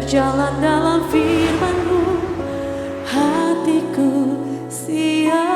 berjalan dalam firman-Mu, hatiku siap.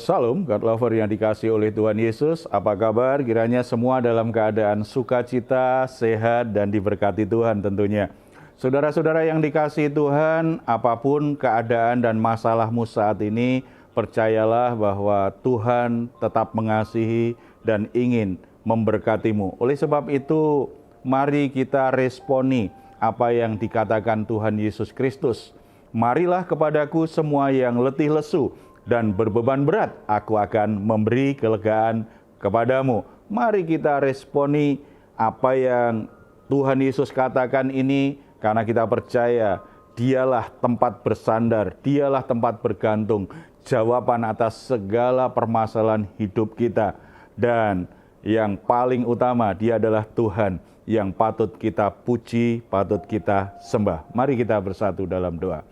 Salam, God lover yang dikasihi oleh Tuhan Yesus. Apa kabar? Kiranya semua dalam keadaan sukacita, sehat, dan diberkati Tuhan tentunya. Saudara-saudara yang dikasihi Tuhan, apapun keadaan dan masalahmu saat ini, percayalah bahwa Tuhan tetap mengasihi dan ingin memberkatimu. Oleh sebab itu, mari kita responi apa yang dikatakan Tuhan Yesus Kristus. Marilah kepadaku semua yang letih lesu dan berbeban berat, aku akan memberi kelegaan kepadamu. Mari kita responi apa yang Tuhan Yesus katakan ini, karena kita percaya Dialah tempat bersandar, Dialah tempat bergantung, jawaban atas segala permasalahan hidup kita. Dan yang paling utama, Dia adalah Tuhan yang patut kita puji, patut kita sembah. Mari kita bersatu dalam doa.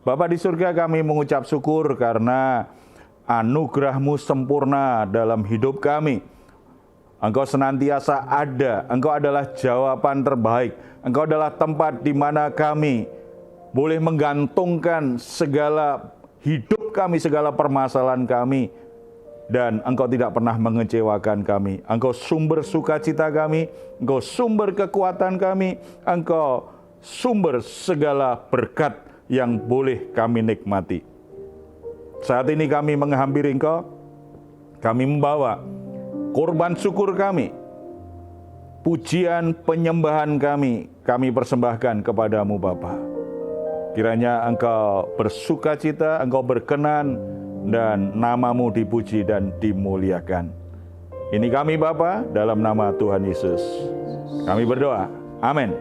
Bapa di surga, kami mengucap syukur karena anugerah-Mu sempurna dalam hidup kami. Engkau senantiasa ada, Engkau adalah jawaban terbaik. Engkau adalah tempat di mana kami boleh menggantungkan segala hidup kami, segala permasalahan kami. Dan Engkau tidak pernah mengecewakan kami. Engkau sumber sukacita kami, Engkau sumber kekuatan kami, Engkau sumber segala berkat yang boleh kami nikmati. Saat ini kami menghampiri Engkau, kami membawa korban syukur kami, pujian penyembahan kami persembahkan kepadamu Bapa. Kiranya Engkau bersukacita, Engkau berkenan, dan nama-Mu dipuji dan dimuliakan. Ini kami Bapa, dalam nama Tuhan Yesus. Kami berdoa. Amin.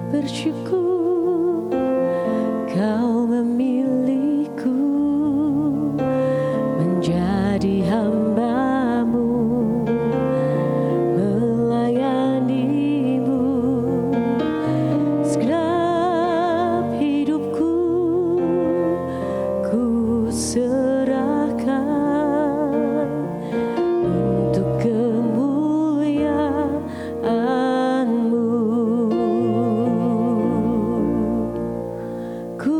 Bersyukur Kau memilihku menjadi hamba-Mu, melayani-Mu. Segenap hidupku ku serahkan untuk kemuliaan-Mu. Ku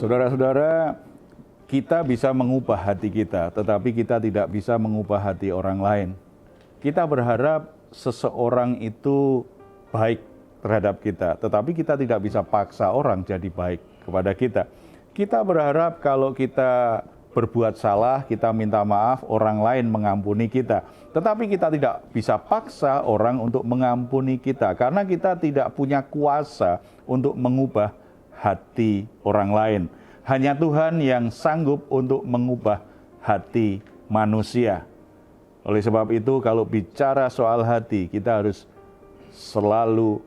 Saudara-saudara, kita bisa mengubah hati kita, tetapi kita tidak bisa mengubah hati orang lain. Kita berharap seseorang itu baik terhadap kita, tetapi kita tidak bisa paksa orang jadi baik kepada kita. Kita berharap kalau kita berbuat salah, kita minta maaf, orang lain mengampuni kita. Tetapi kita tidak bisa paksa orang untuk mengampuni kita, karena kita tidak punya kuasa untuk mengubah hati orang lain. Hanya Tuhan yang sanggup untuk mengubah hati manusia. Oleh sebab itu, kalau bicara soal hati, kita harus selalu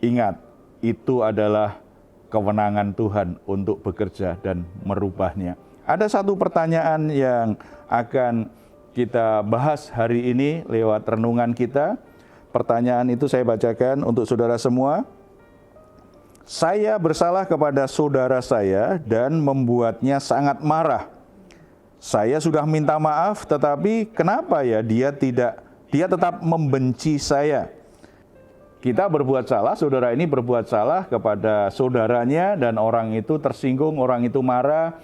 ingat, itu adalah kewenangan Tuhan untuk bekerja dan merubahnya. Ada satu pertanyaan yang akan kita bahas hari ini lewat renungan kita. Pertanyaan itu saya bacakan untuk saudara semua. Saya bersalah kepada saudara saya dan membuatnya sangat marah. Saya sudah minta maaf, tetapi kenapa ya dia tetap membenci saya? Kita berbuat salah, saudara ini berbuat salah kepada saudaranya dan orang itu tersinggung, orang itu marah.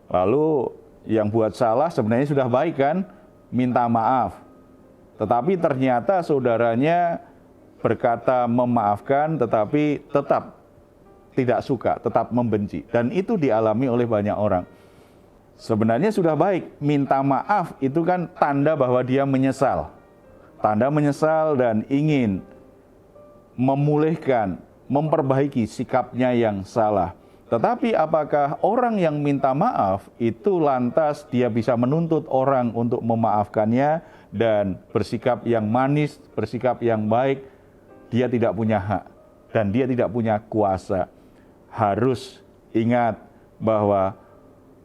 Lalu yang buat salah sebenarnya sudah baik kan, minta maaf. Tetapi ternyata saudaranya berkata memaafkan, tetapi tetap tidak suka, tetap membenci. Dan itu dialami oleh banyak orang. Sebenarnya sudah baik, minta maaf itu kan tanda bahwa dia menyesal. Tanda menyesal dan ingin memulihkan, memperbaiki sikapnya yang salah. Tetapi apakah orang yang minta maaf itu lantas dia bisa menuntut orang untuk memaafkannya dan bersikap yang manis, bersikap yang baik? Dia tidak punya hak dan dia tidak punya kuasa. Harus ingat bahwa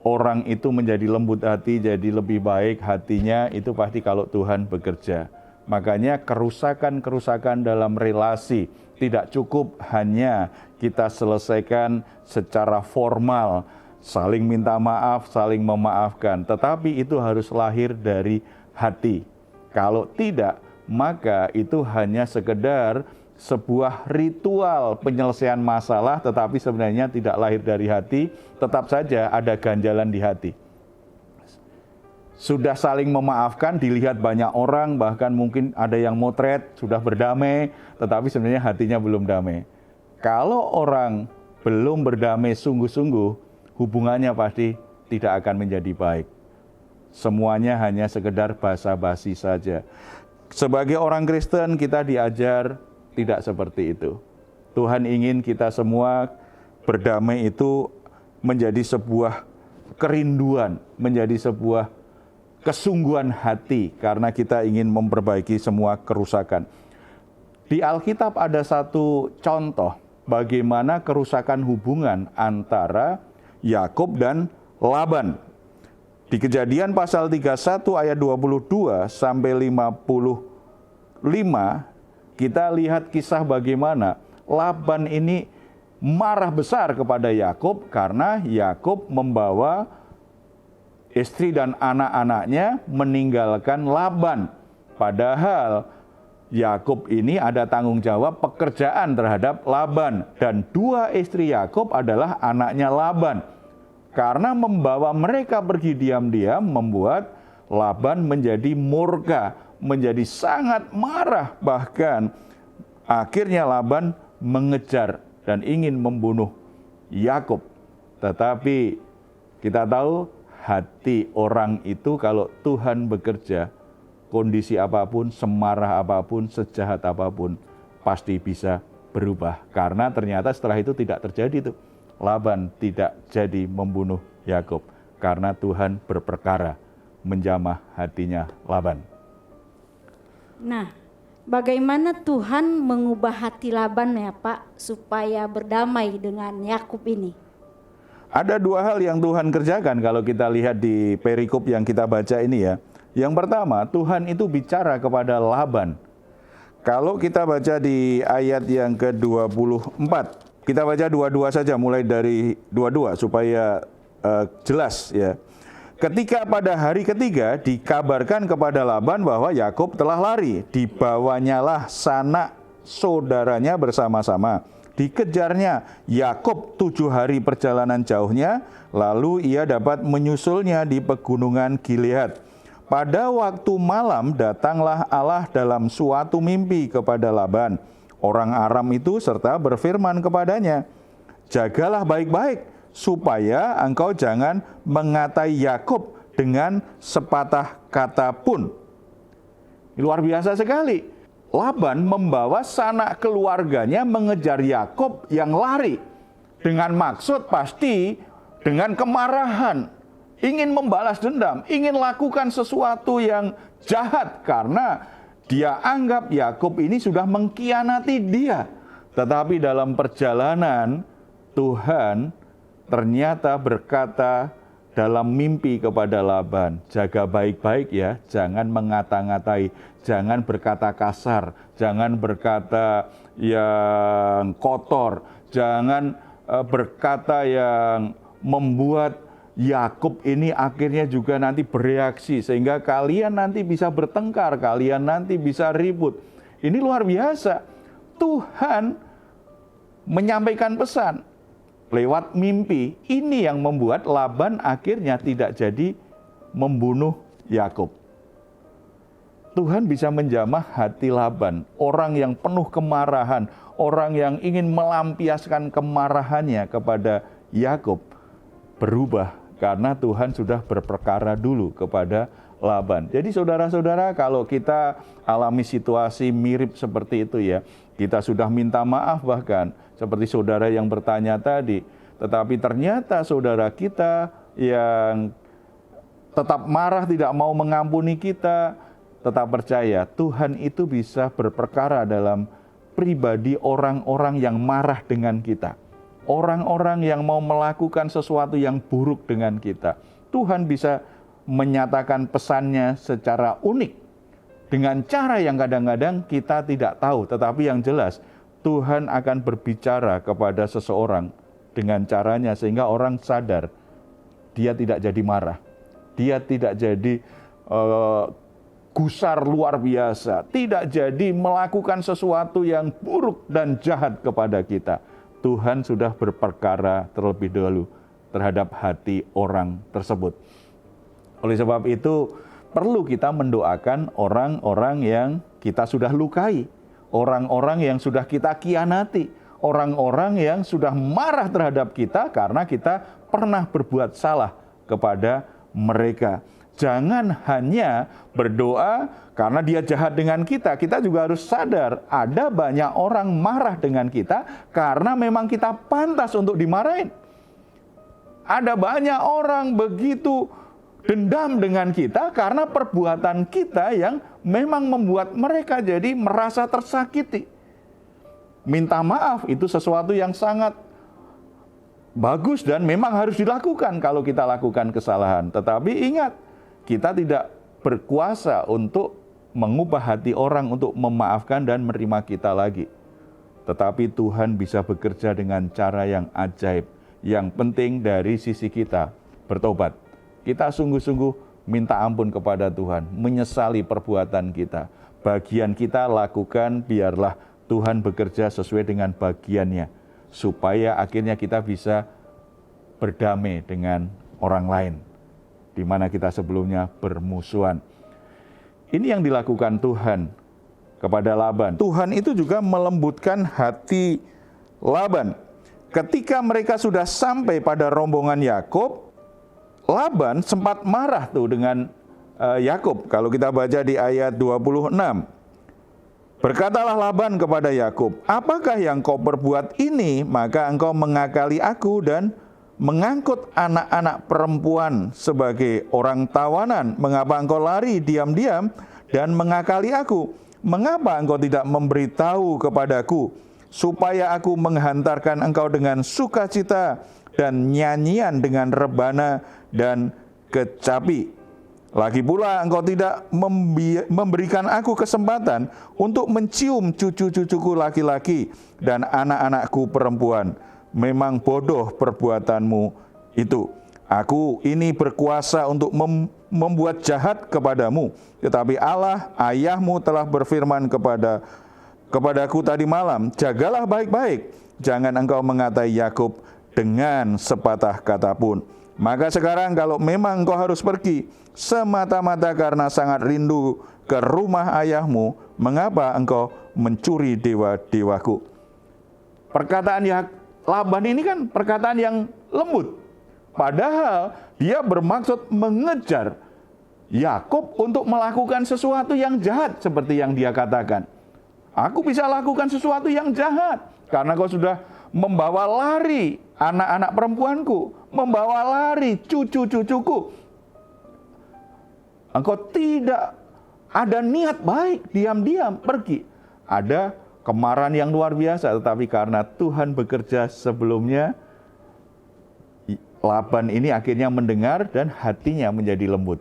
orang itu menjadi lembut hati, jadi lebih baik hatinya itu pasti kalau Tuhan bekerja. Makanya kerusakan-kerusakan dalam relasi tidak cukup hanya kita selesaikan secara formal, saling minta maaf, saling memaafkan. Tetapi itu harus lahir dari hati. Kalau tidak, maka itu hanya sekedar sebuah ritual penyelesaian masalah, tetapi sebenarnya tidak lahir dari hati, tetap saja ada ganjalan di hati. Sudah saling memaafkan, dilihat banyak orang, bahkan mungkin ada yang motret, sudah berdamai, tetapi sebenarnya hatinya belum damai. Kalau orang belum berdamai sungguh-sungguh, hubungannya pasti tidak akan menjadi baik. Semuanya hanya sekedar basa-basi saja. Sebagai orang Kristen kita diajar tidak seperti itu. Tuhan ingin kita semua berdamai itu menjadi sebuah kerinduan, menjadi sebuah kesungguhan hati karena kita ingin memperbaiki semua kerusakan. Di Alkitab ada satu contoh bagaimana kerusakan hubungan antara Yakub dan Laban. Di Kejadian pasal 31 ayat 22 sampai 55 kita lihat kisah bagaimana Laban ini marah besar kepada Yakub karena Yakub membawa istri dan anak-anaknya meninggalkan Laban. Padahal Yakub ini ada tanggung jawab pekerjaan terhadap Laban dan dua istri Yakub adalah anaknya Laban. Karena membawa mereka pergi diam-diam membuat Laban menjadi murka, menjadi sangat marah, bahkan akhirnya Laban mengejar dan ingin membunuh Yakub. Tetapi kita tahu hati orang itu kalau Tuhan bekerja, kondisi apapun, semarah apapun, sejahat apapun, pasti bisa berubah. Karena ternyata setelah itu tidak terjadi itu. Laban tidak jadi membunuh Yakub karena Tuhan berperkara menjamah hatinya Laban. Nah, bagaimana Tuhan mengubah hati Laban ya Pak, supaya berdamai dengan Yakub ini? Ada dua hal yang Tuhan kerjakan kalau kita lihat di perikop yang kita baca ini ya. Yang pertama, Tuhan itu bicara kepada Laban. Kalau kita baca di ayat yang ke-24, kita baca dua-dua saja mulai dari dua-dua supaya jelas ya. Ketika pada hari ketiga dikabarkan kepada Laban bahwa Yakub telah lari, dibawanyalah sanak saudaranya bersama-sama. dikejarnya Yakub 7 hari perjalanan jauhnya, lalu ia dapat menyusulnya di pegunungan Gilead. Pada waktu malam datanglah Allah dalam suatu mimpi kepada Laban, orang Aram itu, serta berfirman kepadanya, jagalah baik-baik, supaya engkau jangan mengatai Yakub dengan sepatah kata pun. Luar biasa sekali. Laban membawa sanak keluarganya mengejar Yakub yang lari. Dengan maksud pasti dengan kemarahan. Ingin membalas dendam, ingin lakukan sesuatu yang jahat karena dia anggap Yakub ini sudah mengkhianati dia. Tetapi dalam perjalanan Tuhan ternyata berkata dalam mimpi kepada Laban, jaga baik-baik ya, jangan mengata-ngatai, jangan berkata kasar, jangan berkata yang kotor, jangan berkata yang membuat Yakub ini akhirnya juga nanti bereaksi, sehingga kalian nanti bisa bertengkar, kalian nanti bisa ribut. Ini luar biasa. Tuhan menyampaikan pesan lewat mimpi. Ini yang membuat Laban akhirnya tidak jadi membunuh Yakub. Tuhan bisa menjamah hati Laban, orang yang penuh kemarahan, orang yang ingin melampiaskan kemarahannya kepada Yakub, berubah karena Tuhan sudah berperkara dulu kepada Laban. Jadi saudara-saudara, kalau kita alami situasi mirip seperti itu ya, kita sudah minta maaf bahkan, seperti saudara yang bertanya tadi, tetapi ternyata saudara kita yang tetap marah, tidak mau mengampuni kita, tetap percaya Tuhan itu bisa berperkara dalam pribadi orang-orang yang marah dengan kita. Orang-orang yang mau melakukan sesuatu yang buruk dengan kita. Tuhan bisa menyatakan pesannya secara unik, dengan cara yang kadang-kadang kita tidak tahu, tetapi yang jelas Tuhan akan berbicara kepada seseorang dengan caranya sehingga orang sadar dia tidak jadi marah, dia tidak jadi gusar luar biasa, tidak jadi melakukan sesuatu yang buruk dan jahat kepada kita. Tuhan sudah berperkara terlebih dahulu terhadap hati orang tersebut. Oleh sebab itu perlu kita mendoakan orang-orang yang kita sudah lukai, orang-orang yang sudah kita khianati, orang-orang yang sudah marah terhadap kita karena kita pernah berbuat salah kepada mereka. Jangan hanya berdoa karena dia jahat dengan kita. Kita juga harus sadar ada banyak orang marah dengan kita karena memang kita pantas untuk dimarahin. Ada banyak orang begitu dendam dengan kita karena perbuatan kita yang memang membuat mereka jadi merasa tersakiti. Minta maaf itu sesuatu yang sangat bagus dan memang harus dilakukan kalau kita lakukan kesalahan. Tetapi ingat, kita tidak berkuasa untuk mengubah hati orang untuk memaafkan dan menerima kita lagi. Tetapi Tuhan bisa bekerja dengan cara yang ajaib. Yang penting dari sisi kita bertobat. Kita sungguh-sungguh minta ampun kepada Tuhan, menyesali perbuatan kita. Bagian kita lakukan, biarlah Tuhan bekerja sesuai dengan bagiannya, supaya akhirnya kita bisa berdamai dengan orang lain, di mana kita sebelumnya bermusuhan. Ini yang dilakukan Tuhan kepada Laban. Tuhan itu juga melembutkan hati Laban. Ketika mereka sudah sampai pada rombongan Yakub, Laban sempat marah tuh dengan Yakub. Kalau kita baca di ayat 26. Berkatalah Laban kepada Yakub, apakah yang kau perbuat ini? Maka engkau mengakali aku dan mengangkut anak-anak perempuan sebagai orang tawanan. Mengapa engkau lari diam-diam dan mengakali aku? Mengapa engkau tidak memberitahu kepadaku, supaya aku menghantarkan engkau dengan sukacita dan nyanyian dengan rebana dan kecapi? Lagi pula engkau tidak memberikan aku kesempatan untuk mencium cucu-cucuku laki-laki dan anak-anakku perempuan. Memang bodoh perbuatanmu itu. Aku ini berkuasa untuk membuat jahat kepadamu. Tetapi Allah ayahmu telah berfirman kepadaku tadi malam, jagalah baik-baik, jangan engkau mengatai Yakub dengan sepatah kata pun. Maka sekarang kalau memang engkau harus pergi, semata-mata karena sangat rindu ke rumah ayahmu, mengapa engkau mencuri dewa-dewaku? Perkataan Laban ini kan perkataan yang lembut. Padahal dia bermaksud mengejar Yakub untuk melakukan sesuatu yang jahat seperti yang dia katakan. Aku bisa lakukan sesuatu yang jahat karena kau sudah membawa lari anak-anak perempuanku, membawa lari cucu-cucuku. Engkau tidak ada niat baik, diam-diam pergi. Ada kemarahan yang luar biasa, tetapi karena Tuhan bekerja sebelumnya, Laban ini akhirnya mendengar dan hatinya menjadi lembut.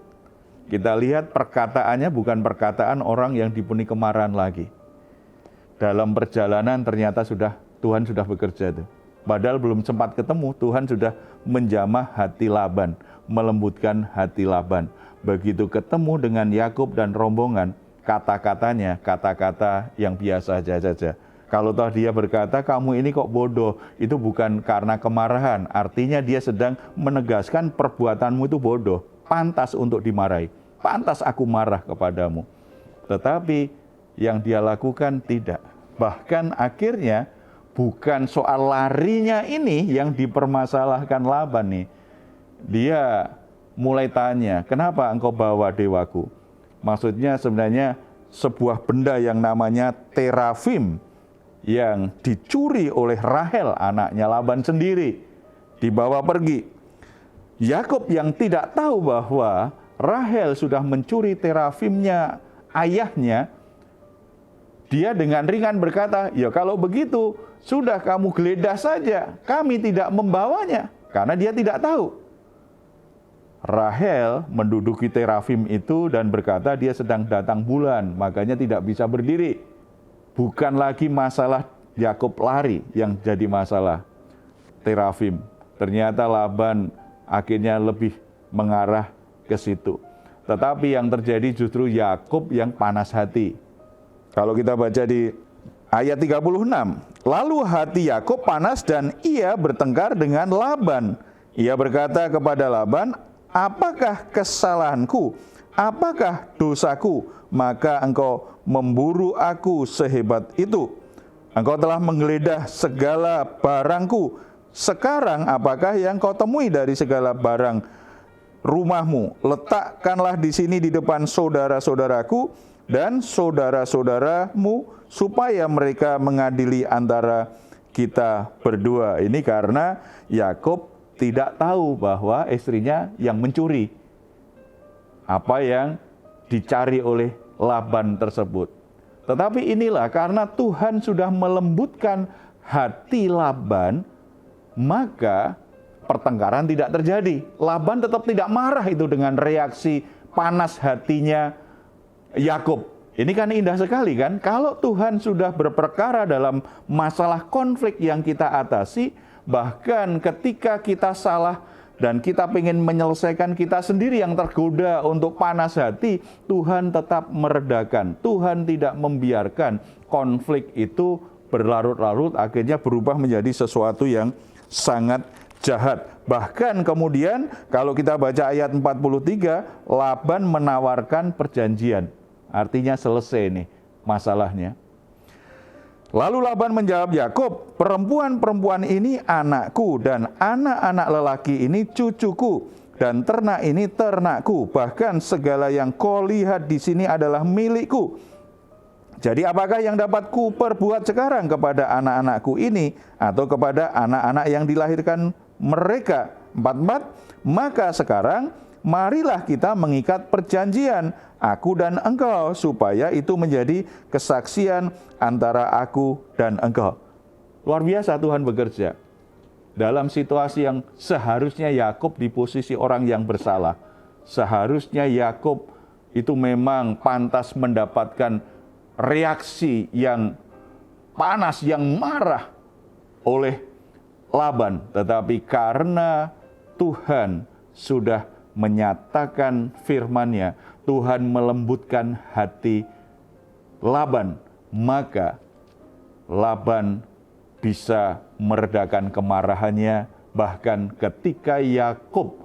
Kita lihat perkataannya bukan perkataan orang yang dipenuhi kemarahan lagi. Dalam perjalanan ternyata Tuhan sudah bekerja tuh. Padahal belum sempat ketemu, Tuhan sudah menjamah hati Laban, melembutkan hati Laban. Begitu ketemu dengan Yakub dan rombongan, kata-katanya kata-kata yang biasa saja. Kalau toh dia berkata, kamu ini kok bodoh, itu bukan karena kemarahan. Artinya dia sedang menegaskan perbuatanmu itu bodoh, pantas untuk dimarahi. Pantas aku marah kepadamu. Tetapi yang dia lakukan tidak. Bahkan akhirnya bukan soal larinya ini yang dipermasalahkan Laban nih. Dia mulai tanya, kenapa engkau bawa dewaku? Maksudnya sebenarnya sebuah benda yang namanya terafim yang dicuri oleh Rahel, anaknya Laban sendiri, dibawa pergi. Yakub yang tidak tahu bahwa Rahel sudah mencuri terafimnya ayahnya, dia dengan ringan berkata, ya kalau begitu sudah kamu geledah saja, kami tidak membawanya, karena dia tidak tahu. Rahel menduduki terafim itu dan berkata dia sedang datang bulan, makanya tidak bisa berdiri. Bukan lagi masalah Yakub lari yang jadi masalah terafim. Ternyata Laban akhirnya lebih mengarah ke situ. Tetapi yang terjadi justru Yakub yang panas hati. Kalau kita baca di ayat 36, lalu hati Yakub panas dan ia bertengkar dengan Laban. Ia berkata kepada Laban, apakah kesalahanku? Apakah dosaku? Maka engkau memburu aku sehebat itu. Engkau telah menggeledah segala barangku. Sekarang apakah yang kau temui dari segala barang rumahmu? Letakkanlah di sini di depan saudara-saudaraku dan saudara-saudaramu, supaya mereka mengadili antara kita berdua. Ini karena Yakub tidak tahu bahwa istrinya yang mencuri apa yang dicari oleh Laban tersebut. Tetapi inilah karena Tuhan sudah melembutkan hati Laban, maka pertengkaran tidak terjadi. Laban tetap tidak marah itu dengan reaksi panas hatinya Yakub. Ini kan indah sekali kan? Kalau Tuhan sudah berperkara dalam masalah konflik yang kita atasi, bahkan ketika kita salah dan kita ingin menyelesaikan, kita sendiri yang tergoda untuk panas hati, Tuhan tetap meredakan. Tuhan tidak membiarkan konflik itu berlarut-larut, akhirnya berubah menjadi sesuatu yang sangat jahat. Bahkan kemudian kalau kita baca ayat 43, Laban menawarkan perjanjian. Artinya selesai nih masalahnya. Lalu Laban menjawab Yakub, perempuan-perempuan ini anakku dan anak-anak lelaki ini cucuku dan ternak ini ternakku, bahkan segala yang kau lihat di sini adalah milikku. Jadi apakah yang dapat ku perbuat sekarang kepada anak-anakku ini atau kepada anak-anak yang dilahirkan mereka? 44, maka sekarang marilah kita mengikat perjanjian, aku dan engkau, supaya itu menjadi kesaksian antara aku dan engkau. Luar biasa Tuhan bekerja. Dalam situasi yang seharusnya Yakub di posisi orang yang bersalah. Seharusnya Yakub itu memang pantas mendapatkan reaksi yang panas, yang marah oleh Laban. Tetapi karena Tuhan sudah menyatakan firman-Nya, Tuhan melembutkan hati Laban, maka Laban bisa meredakan kemarahannya, bahkan ketika Yakub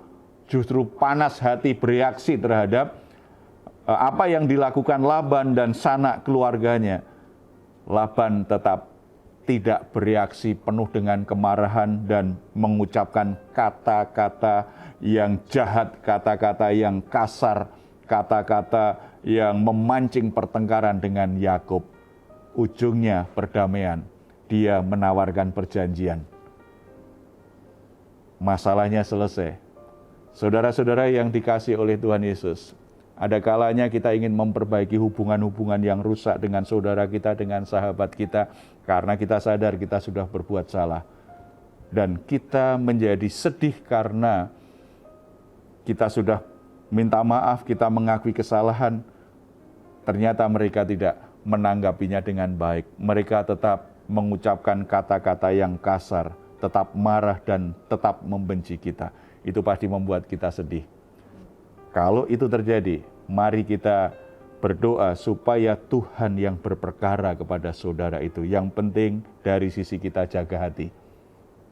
justru panas hati bereaksi terhadap apa yang dilakukan Laban dan sanak keluarganya, Laban tetap tidak bereaksi penuh dengan kemarahan dan mengucapkan kata-kata yang jahat, kata-kata yang kasar, kata-kata yang memancing pertengkaran dengan Yakub. Ujungnya perdamaian. Dia menawarkan perjanjian. Masalahnya selesai. Saudara-saudara yang dikasihi oleh Tuhan Yesus, ada kalanya kita ingin memperbaiki hubungan-hubungan yang rusak dengan saudara kita, dengan sahabat kita, karena kita sadar kita sudah berbuat salah. Dan kita menjadi sedih karena kita sudah minta maaf, kita mengakui kesalahan. Ternyata mereka tidak menanggapinya dengan baik. Mereka tetap mengucapkan kata-kata yang kasar, tetap marah dan tetap membenci kita. Itu pasti membuat kita sedih. Kalau itu terjadi, mari kita berdoa supaya Tuhan yang berperkara kepada saudara itu. Yang penting dari sisi kita jaga hati,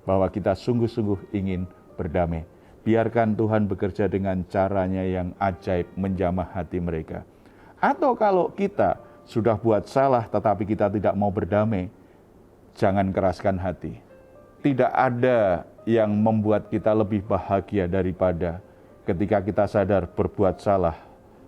bahwa kita sungguh-sungguh ingin berdamai. Biarkan Tuhan bekerja dengan caranya yang ajaib menjamah hati mereka. Atau kalau kita sudah buat salah tetapi kita tidak mau berdamai, jangan keraskan hati. Tidak ada yang membuat kita lebih bahagia daripada ketika kita sadar berbuat salah,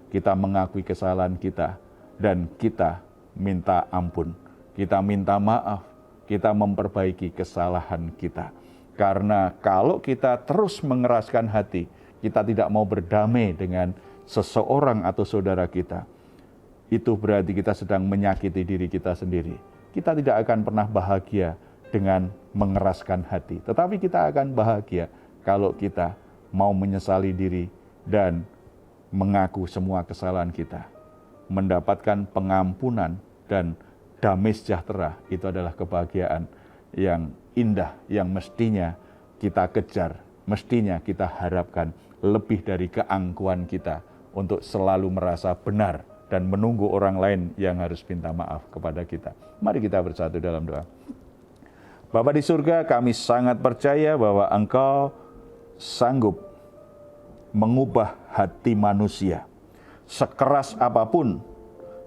kita mengakui kesalahan kita, dan kita minta ampun, kita minta maaf, kita memperbaiki kesalahan kita. Karena kalau kita terus mengeraskan hati, kita tidak mau berdamai dengan seseorang atau saudara kita, itu berarti kita sedang menyakiti diri kita sendiri. Kita tidak akan pernah bahagia dengan mengeraskan hati, tetapi kita akan bahagia kalau kita mau menyesali diri dan mengaku semua kesalahan kita. Mendapatkan pengampunan dan damai sejahtera, itu adalah kebahagiaan yang indah, yang mestinya kita kejar, mestinya kita harapkan lebih dari keangkuhan kita untuk selalu merasa benar dan menunggu orang lain yang harus minta maaf kepada kita. Mari kita bersatu dalam doa. Bapa di surga, kami sangat percaya bahwa Engkau sanggup mengubah hati manusia. Sekeras apapun,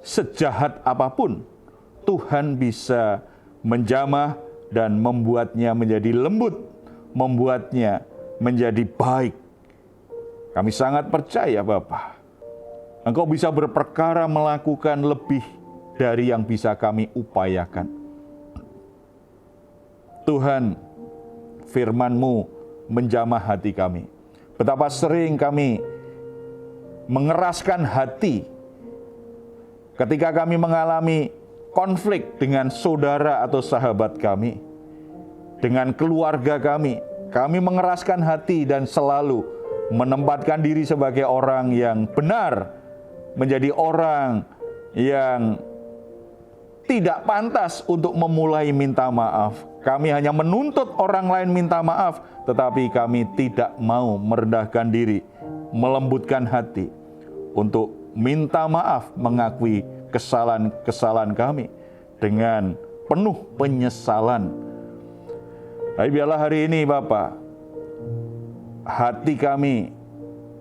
sejahat apapun, Tuhan bisa menjamah dan membuatnya menjadi lembut, membuatnya menjadi baik. Kami sangat percaya Bapa, Engkau bisa berperkara melakukan lebih dari yang bisa kami upayakan. Tuhan, firman-Mu menjamah hati kami. Betapa sering kami mengeraskan hati ketika kami mengalami konflik dengan saudara atau sahabat kami, dengan keluarga kami. Kami mengeraskan hati dan selalu menempatkan diri sebagai orang yang benar, menjadi orang yang tidak pantas untuk memulai minta maaf. Kami hanya menuntut orang lain minta maaf, tetapi kami tidak mau merendahkan diri, melembutkan hati untuk minta maaf, mengakui kesalahan-kesalahan kami dengan penuh penyesalan. Tapi biarlah hari ini Bapa, hati kami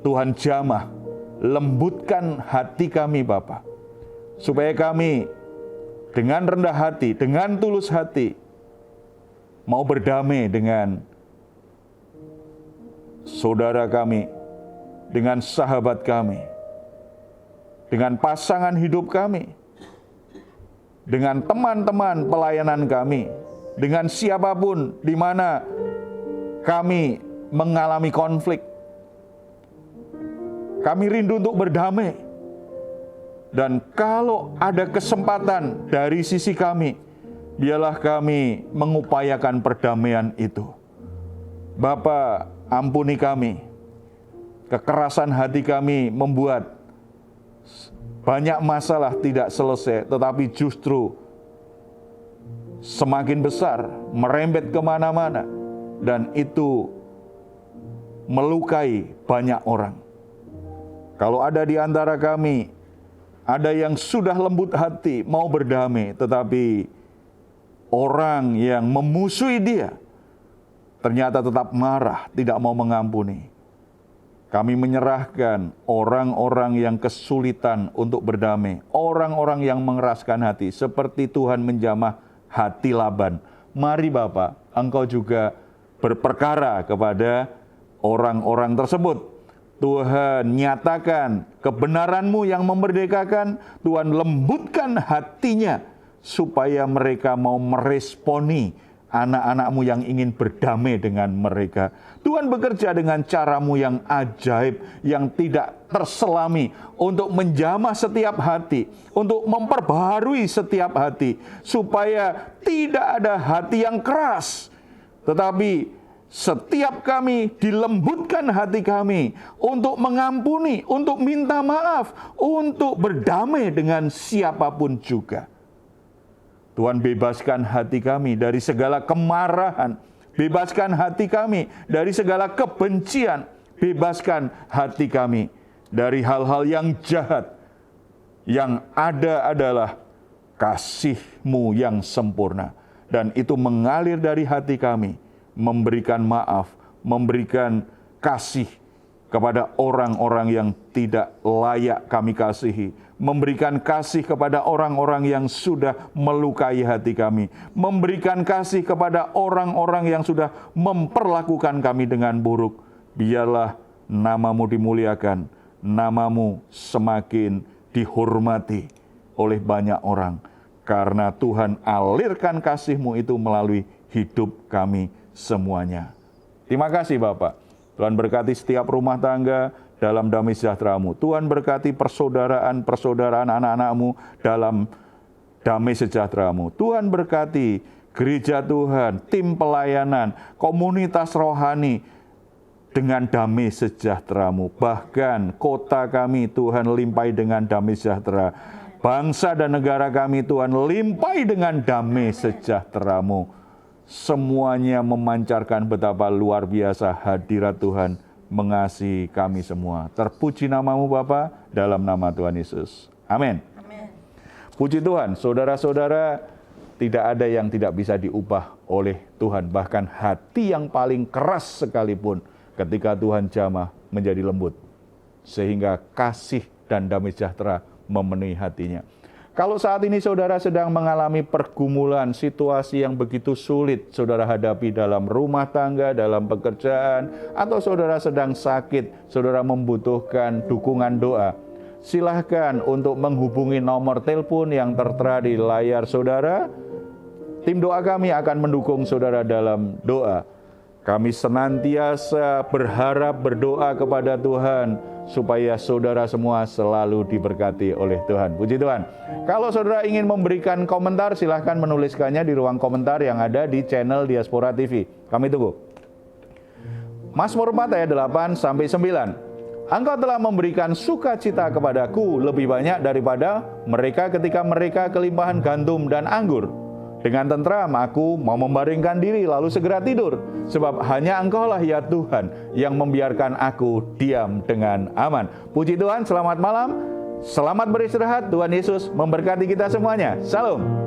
Tuhan jamah, lembutkan hati kami Bapa, supaya kami dengan rendah hati, dengan tulus hati, mau berdamai dengan saudara kami, dengan sahabat kami, dengan pasangan hidup kami, dengan teman-teman pelayanan kami, dengan siapapun di mana kami mengalami konflik. Kami rindu untuk berdamai. Dan kalau ada kesempatan dari sisi kami, biarlah kami mengupayakan perdamaian itu. Bapa, ampuni kami. Kekerasan hati kami membuat banyak masalah tidak selesai, tetapi justru semakin besar, merembet kemana-mana. Dan itu melukai banyak orang. Kalau ada di antara kami, ada yang sudah lembut hati, mau berdamai, tetapi orang yang memusuhi dia ternyata tetap marah, tidak mau mengampuni. Kami menyerahkan orang-orang yang kesulitan untuk berdamai, orang-orang yang mengeraskan hati, seperti Tuhan menjamah hati Laban. Mari Bapa, Engkau juga berperkara kepada orang-orang tersebut. Tuhan nyatakan kebenaran-Mu yang memerdekakan, Tuhan lembutkan hatinya supaya mereka mau meresponi anak-anak-Mu yang ingin berdamai dengan mereka. Tuhan bekerja dengan cara-Mu yang ajaib, yang tidak terselami, untuk menjamah setiap hati, untuk memperbaharui setiap hati, supaya tidak ada hati yang keras, tetapi setiap kami dilembutkan hati kami untuk mengampuni, untuk minta maaf, untuk berdamai dengan siapapun juga. Tuhan, bebaskan hati kami dari segala kemarahan, bebaskan hati kami dari segala kebencian, bebaskan hati kami dari hal-hal yang jahat. Yang ada adalah kasih-Mu yang sempurna, dan itu mengalir dari hati kami, memberikan maaf, memberikan kasih kepada orang-orang yang tidak layak kami kasihi, memberikan kasih kepada orang-orang yang sudah melukai hati kami, memberikan kasih kepada orang-orang yang sudah memperlakukan kami dengan buruk. Biarlah nama-Mu dimuliakan, nama-Mu semakin dihormati oleh banyak orang, karena Tuhan alirkan kasih-Mu itu melalui hidup kami semuanya. Terima kasih Bapak. Tuhan berkati setiap rumah tangga dalam damai sejahtera-Mu. Tuhan berkati persaudaraan anak-anak-Mu dalam damai sejahtera-Mu. Tuhan berkati gereja Tuhan, tim pelayanan, komunitas rohani dengan damai sejahtera-Mu. Bahkan kota kami Tuhan limpahi dengan damai sejahtera. Bangsa dan negara kami Tuhan limpahi dengan damai sejahtera-Mu. Semuanya memancarkan betapa luar biasa hadirat Tuhan mengasihi kami semua. Terpuji nama-Mu Bapa, dalam nama Tuhan Yesus. Amin. Puji Tuhan, saudara-saudara, tidak ada yang tidak bisa diubah oleh Tuhan. Bahkan hati yang paling keras sekalipun, ketika Tuhan jamah menjadi lembut, sehingga kasih dan damai sejahtera memenuhi hatinya. Kalau saat ini saudara sedang mengalami pergumulan, situasi yang begitu sulit saudara hadapi dalam rumah tangga, dalam pekerjaan, atau saudara sedang sakit, saudara membutuhkan dukungan doa, silahkan untuk menghubungi nomor telepon yang tertera di layar saudara. Tim doa kami akan mendukung saudara dalam doa. Kami senantiasa berharap berdoa kepada Tuhan supaya saudara semua selalu diberkati oleh Tuhan. Puji Tuhan. Kalau saudara ingin memberikan komentar, silahkan menuliskannya di ruang komentar yang ada di channel Diaspora TV. Kami tunggu. Mazmur 4 ayat 8-9. Engkau telah memberikan sukacita kepadaku lebih banyak daripada mereka ketika mereka kelimpahan gandum dan anggur. Dengan tentram aku mau membaringkan diri lalu segera tidur. Sebab hanya Engkaulah ya Tuhan yang membiarkan aku diam dengan aman. Puji Tuhan, selamat malam. Selamat beristirahat. Tuhan Yesus memberkati kita semuanya. Shalom.